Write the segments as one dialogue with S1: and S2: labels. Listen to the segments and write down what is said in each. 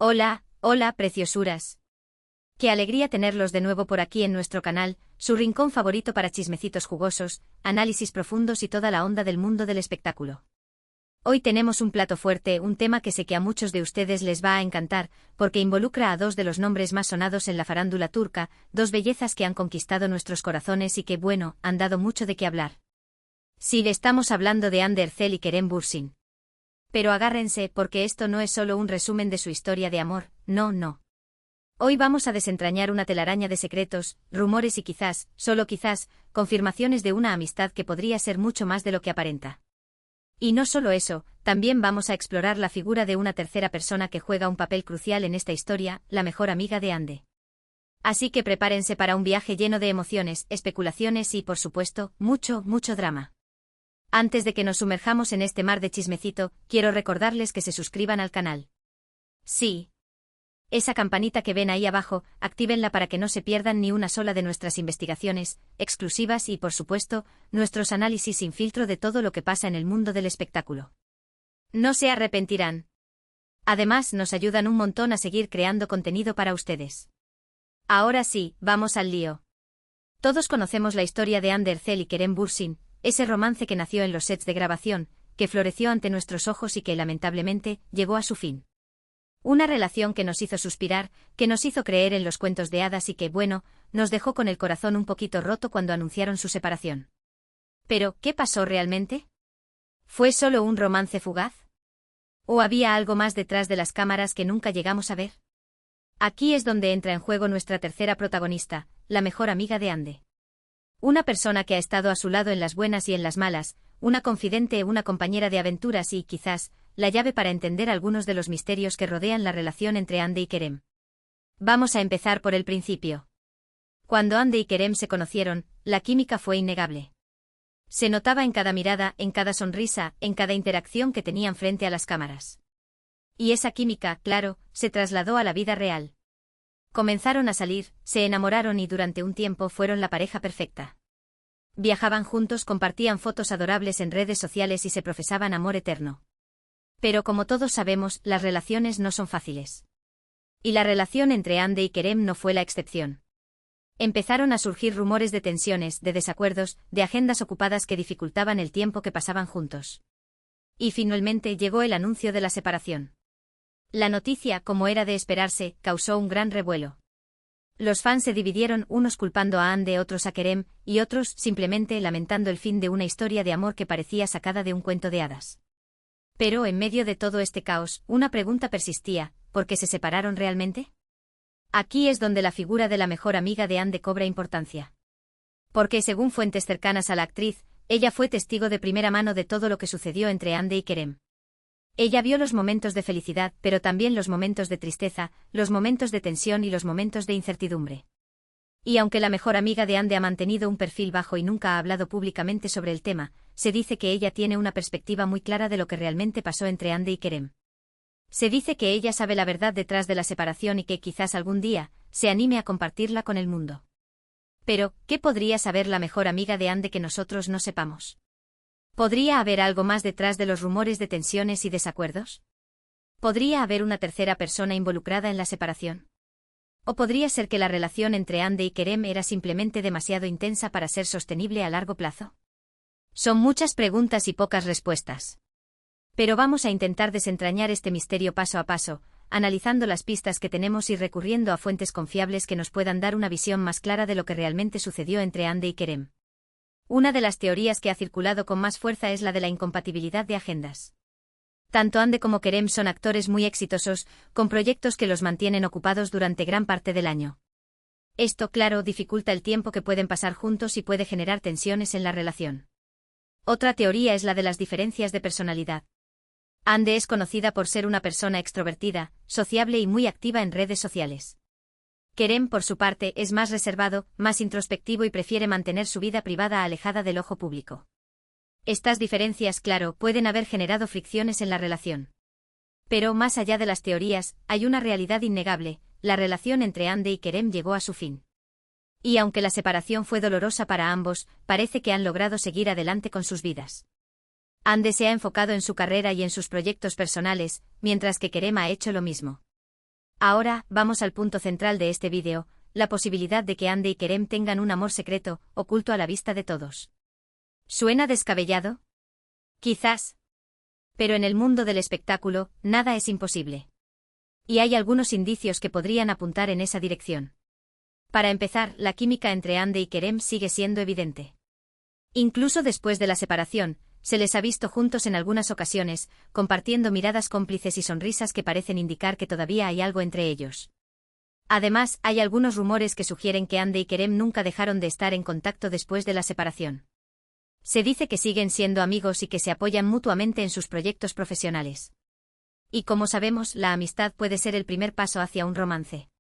S1: Hola, hola, preciosuras. Qué alegría tenerlos de nuevo por aquí en nuestro canal, su rincón favorito para chismecitos jugosos, análisis profundos y toda la onda del mundo del espectáculo. Hoy tenemos un plato fuerte, un tema que sé que a muchos de ustedes les va a encantar, porque involucra a dos de los nombres más sonados en la farándula turca, dos bellezas que han conquistado nuestros corazones y que, bueno, han dado mucho de qué hablar. Sí, estamos hablando de Hande Erçel y Kerem Bürsin. Pero agárrense, porque esto no es solo un resumen de su historia de amor, no. Hoy vamos a desentrañar una telaraña de secretos, rumores y quizás, solo quizás, confirmaciones de una amistad que podría ser mucho más de lo que aparenta. Y no solo eso, también vamos a explorar la figura de una tercera persona que juega un papel crucial en esta historia, la mejor amiga de Hande. Así que prepárense para un viaje lleno de emociones, especulaciones y, por supuesto, mucho drama. Antes de que nos sumerjamos en este mar de chismecito, quiero recordarles que se suscriban al canal. Sí. Esa campanita que ven ahí abajo, actívenla para que no se pierdan ni una sola de nuestras investigaciones, exclusivas y, por supuesto, nuestros análisis sin filtro de todo lo que pasa en el mundo del espectáculo. No se arrepentirán. Además, nos ayudan un montón a seguir creando contenido para ustedes. Ahora sí, vamos al lío. Todos conocemos la historia de Hande Erçel y Kerem Bürsin, ese romance que nació en los sets de grabación, que floreció ante nuestros ojos y que, lamentablemente, llegó a su fin. Una relación que nos hizo suspirar, que nos hizo creer en los cuentos de hadas y que, bueno, nos dejó con el corazón un poquito roto cuando anunciaron su separación. Pero, ¿qué pasó realmente? ¿Fue solo un romance fugaz? ¿O había algo más detrás de las cámaras que nunca llegamos a ver? Aquí es donde entra en juego nuestra tercera protagonista, la mejor amiga de Hande. Una persona que ha estado a su lado en las buenas y en las malas, una confidente, una compañera de aventuras y, quizás, la llave para entender algunos de los misterios que rodean la relación entre Hande y Kerem. Vamos a empezar por el principio. Cuando Hande y Kerem se conocieron, la química fue innegable. Se notaba en cada mirada, en cada sonrisa, en cada interacción que tenían frente a las cámaras. Y esa química, claro, se trasladó a la vida real. Comenzaron a salir, se enamoraron y durante un tiempo fueron la pareja perfecta. Viajaban juntos, compartían fotos adorables en redes sociales y se profesaban amor eterno. Pero como todos sabemos, las relaciones no son fáciles. Y la relación entre Hande y Kerem no fue la excepción. Empezaron a surgir rumores de tensiones, de desacuerdos, de agendas ocupadas que dificultaban el tiempo que pasaban juntos. Y finalmente llegó el anuncio de la separación. La noticia, como era de esperarse, causó un gran revuelo. Los fans se dividieron, unos culpando a Hande, otros a Kerem, y otros simplemente lamentando el fin de una historia de amor que parecía sacada de un cuento de hadas. Pero en medio de todo este caos, una pregunta persistía: ¿por qué se separaron realmente? Aquí es donde la figura de la mejor amiga de Hande cobra importancia. Porque, según fuentes cercanas a la actriz, ella fue testigo de primera mano de todo lo que sucedió entre Hande y Kerem. Ella vio los momentos de felicidad, pero también los momentos de tristeza, los momentos de tensión y los momentos de incertidumbre. Y aunque la mejor amiga de Hande ha mantenido un perfil bajo y nunca ha hablado públicamente sobre el tema, se dice que ella tiene una perspectiva muy clara de lo que realmente pasó entre Hande y Kerem. Se dice que ella sabe la verdad detrás de la separación y que quizás algún día se anime a compartirla con el mundo. Pero, ¿qué podría saber la mejor amiga de Hande que nosotros no sepamos? ¿Podría haber algo más detrás de los rumores de tensiones y desacuerdos? ¿Podría haber una tercera persona involucrada en la separación? ¿O podría ser que la relación entre Hande y Kerem era simplemente demasiado intensa para ser sostenible a largo plazo? Son muchas preguntas y pocas respuestas. Pero vamos a intentar desentrañar este misterio paso a paso, analizando las pistas que tenemos y recurriendo a fuentes confiables que nos puedan dar una visión más clara de lo que realmente sucedió entre Hande y Kerem. Una de las teorías que ha circulado con más fuerza es la de la incompatibilidad de agendas. Tanto Hande como Kerem son actores muy exitosos, con proyectos que los mantienen ocupados durante gran parte del año. Esto, claro, dificulta el tiempo que pueden pasar juntos y puede generar tensiones en la relación. Otra teoría es la de las diferencias de personalidad. Hande es conocida por ser una persona extrovertida, sociable y muy activa en redes sociales. Kerem, por su parte, es más reservado, más introspectivo y prefiere mantener su vida privada alejada del ojo público. Estas diferencias, claro, pueden haber generado fricciones en la relación. Pero más allá de las teorías, hay una realidad innegable: la relación entre Hande y Kerem llegó a su fin. Y aunque la separación fue dolorosa para ambos, parece que han logrado seguir adelante con sus vidas. Hande se ha enfocado en su carrera y en sus proyectos personales, mientras que Kerem ha hecho lo mismo. Ahora, vamos al punto central de este vídeo, la posibilidad de que Hande y Kerem tengan un amor secreto, oculto a la vista de todos. ¿Suena descabellado? Quizás. Pero en el mundo del espectáculo, nada es imposible. Y hay algunos indicios que podrían apuntar en esa dirección. Para empezar, la química entre Hande y Kerem sigue siendo evidente. Incluso después de la separación, se les ha visto juntos en algunas ocasiones, compartiendo miradas cómplices y sonrisas que parecen indicar que todavía hay algo entre ellos. Además, hay algunos rumores que sugieren que Hande y Kerem nunca dejaron de estar en contacto después de la separación. Se dice que siguen siendo amigos y que se apoyan mutuamente en sus proyectos profesionales. Y como sabemos, la amistad puede ser el primer paso hacia un romance.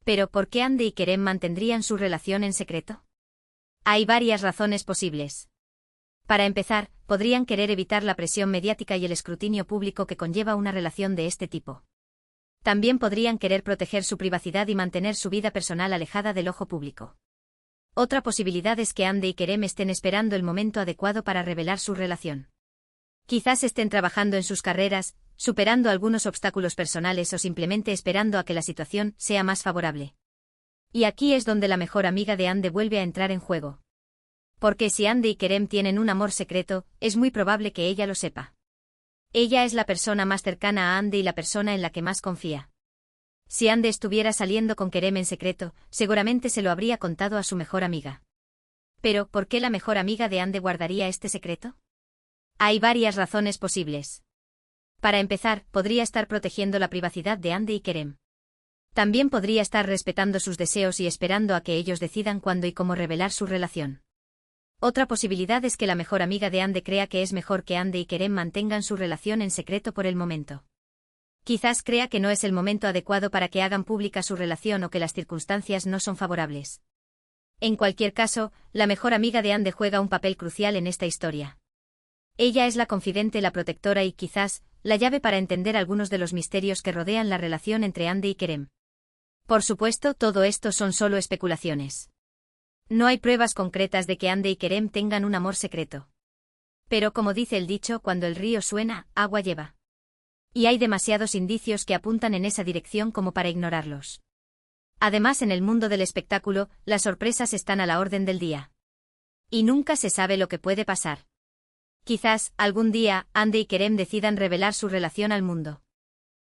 S1: Pero, ¿por qué Hande y Kerem mantendrían su relación en secreto? Hay varias razones posibles. Para empezar, podrían querer evitar la presión mediática y el escrutinio público que conlleva una relación de este tipo. También podrían querer proteger su privacidad y mantener su vida personal alejada del ojo público. Otra posibilidad es que Hande y Kerem estén esperando el momento adecuado para revelar su relación. Quizás estén trabajando en sus carreras, superando algunos obstáculos personales o simplemente esperando a que la situación sea más favorable. Y aquí es donde la mejor amiga de Hande vuelve a entrar en juego. Porque si Hande y Kerem tienen un amor secreto, es muy probable que ella lo sepa. Ella es la persona más cercana a Hande y la persona en la que más confía. Si Hande estuviera saliendo con Kerem en secreto, seguramente se lo habría contado a su mejor amiga. Pero, ¿por qué la mejor amiga de Hande guardaría este secreto? Hay varias razones posibles. Para empezar, podría estar protegiendo la privacidad de Hande y Kerem. También podría estar respetando sus deseos y esperando a que ellos decidan cuándo y cómo revelar su relación. Otra posibilidad es que la mejor amiga de Hande crea que es mejor que Hande y Kerem mantengan su relación en secreto por el momento. Quizás crea que no es el momento adecuado para que hagan pública su relación o que las circunstancias no son favorables. En cualquier caso, la mejor amiga de Hande juega un papel crucial en esta historia. Ella es la confidente, la protectora y, quizás, la llave para entender algunos de los misterios que rodean la relación entre Hande y Kerem. Por supuesto, todo esto son solo especulaciones. No hay pruebas concretas de que Hande y Kerem tengan un amor secreto. Pero como dice el dicho, cuando el río suena, agua lleva. Y hay demasiados indicios que apuntan en esa dirección como para ignorarlos. Además, en el mundo del espectáculo, las sorpresas están a la orden del día. Y nunca se sabe lo que puede pasar. Quizás, algún día, Hande y Kerem decidan revelar su relación al mundo.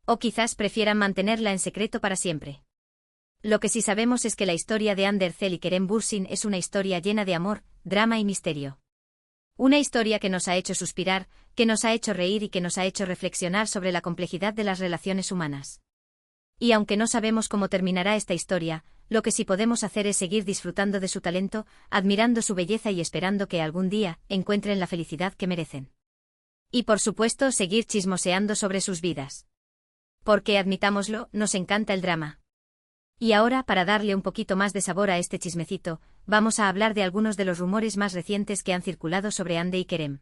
S1: O quizás prefieran mantenerla en secreto para siempre. Lo que sí sabemos es que la historia de Hande Erçel y Kerem Bürsin es una historia llena de amor, drama y misterio. Una historia que nos ha hecho suspirar, que nos ha hecho reír y que nos ha hecho reflexionar sobre la complejidad de las relaciones humanas. Y aunque no sabemos cómo terminará esta historia, lo que sí podemos hacer es seguir disfrutando de su talento, admirando su belleza y esperando que algún día encuentren la felicidad que merecen. Y por supuesto, seguir chismoseando sobre sus vidas. Porque, admitámoslo, nos encanta el drama. Y ahora, para darle un poquito más de sabor a este chismecito, vamos a hablar de algunos de los rumores más recientes que han circulado sobre Hande y Kerem.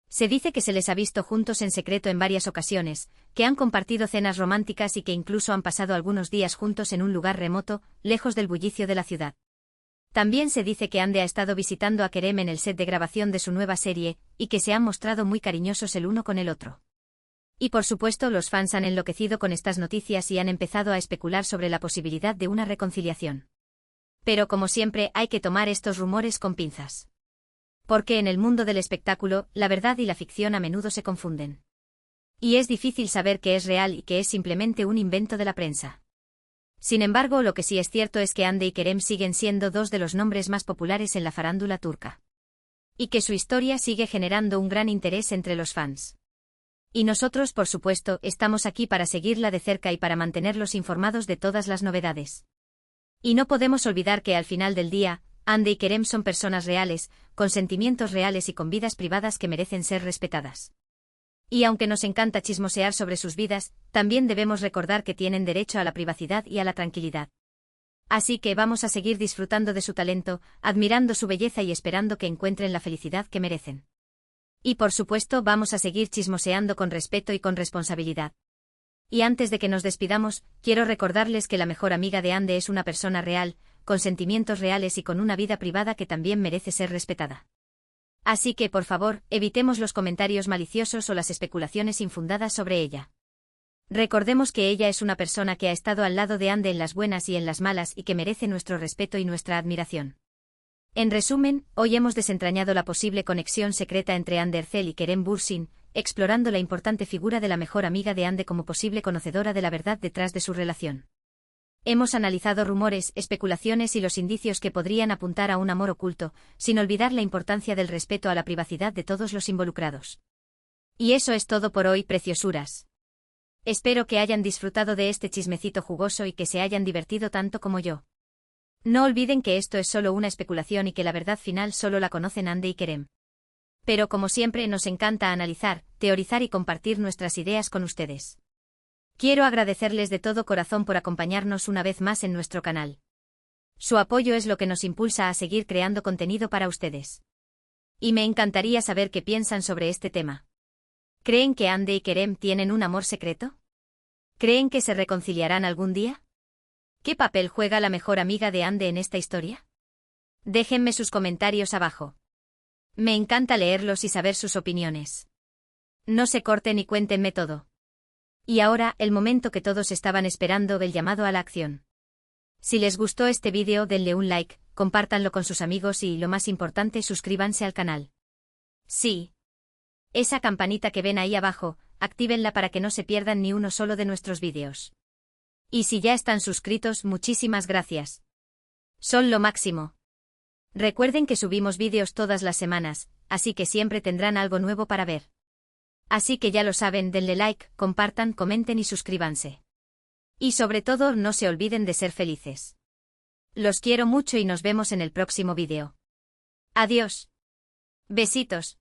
S1: Se dice que se les ha visto juntos en secreto en varias ocasiones, que han compartido cenas románticas y que incluso han pasado algunos días juntos en un lugar remoto, lejos del bullicio de la ciudad. También se dice que Hande ha estado visitando a Kerem en el set de grabación de su nueva serie, y que se han mostrado muy cariñosos el uno con el otro. Y por supuesto, los fans han enloquecido con estas noticias y han empezado a especular sobre la posibilidad de una reconciliación. Pero como siempre, hay que tomar estos rumores con pinzas. Porque en el mundo del espectáculo, la verdad y la ficción a menudo se confunden. Y es difícil saber qué es real y qué es simplemente un invento de la prensa. Sin embargo, lo que sí es cierto es que Hande y Kerem siguen siendo dos de los nombres más populares en la farándula turca. Y que su historia sigue generando un gran interés entre los fans. Y nosotros, por supuesto, estamos aquí para seguirla de cerca y para mantenerlos informados de todas las novedades. Y no podemos olvidar que al final del día, Hande y Kerem son personas reales, con sentimientos reales y con vidas privadas que merecen ser respetadas. Y aunque nos encanta chismosear sobre sus vidas, también debemos recordar que tienen derecho a la privacidad y a la tranquilidad. Así que vamos a seguir disfrutando de su talento, admirando su belleza y esperando que encuentren la felicidad que merecen. Y por supuesto, vamos a seguir chismoseando con respeto y con responsabilidad. Y antes de que nos despidamos, quiero recordarles que la mejor amiga de Hande es una persona real, con sentimientos reales y con una vida privada que también merece ser respetada. Así que, por favor, evitemos los comentarios maliciosos o las especulaciones infundadas sobre ella. Recordemos que ella es una persona que ha estado al lado de Ande en las buenas y en las malas y que merece nuestro respeto y nuestra admiración. En resumen, hoy hemos desentrañado la posible conexión secreta entre Ande Ercel y Kerem Bürsin, explorando la importante figura de la mejor amiga de Ande como posible conocedora de la verdad detrás de su relación. Hemos analizado rumores, especulaciones y los indicios que podrían apuntar a un amor oculto, sin olvidar la importancia del respeto a la privacidad de todos los involucrados. Y eso es todo por hoy, preciosuras. Espero que hayan disfrutado de este chismecito jugoso y que se hayan divertido tanto como yo. No olviden que esto es solo una especulación y que la verdad final solo la conocen Ande y Kerem. Pero como siempre nos encanta analizar, teorizar y compartir nuestras ideas con ustedes. Quiero agradecerles de todo corazón por acompañarnos una vez más en nuestro canal. Su apoyo es lo que nos impulsa a seguir creando contenido para ustedes. Y me encantaría saber qué piensan sobre este tema. ¿Creen que Ande y Kerem tienen un amor secreto? ¿Creen que se reconciliarán algún día? ¿Qué papel juega la mejor amiga de Ande en esta historia? Déjenme sus comentarios abajo. Me encanta leerlos y saber sus opiniones. No se corten y cuéntenme todo. Y ahora, el momento que todos estaban esperando, el llamado a la acción. Si les gustó este vídeo, denle un like, compártanlo con sus amigos y, lo más importante, suscríbanse al canal. Sí. Esa campanita que ven ahí abajo, actívenla para que no se pierdan ni uno solo de nuestros vídeos. Y si ya están suscritos, muchísimas gracias. Son lo máximo. Recuerden que subimos vídeos todas las semanas, así que siempre tendrán algo nuevo para ver. Así que ya lo saben, denle like, compartan, comenten y suscríbanse. Y sobre todo, no se olviden de ser felices. Los quiero mucho y nos vemos en el próximo vídeo. Adiós. Besitos.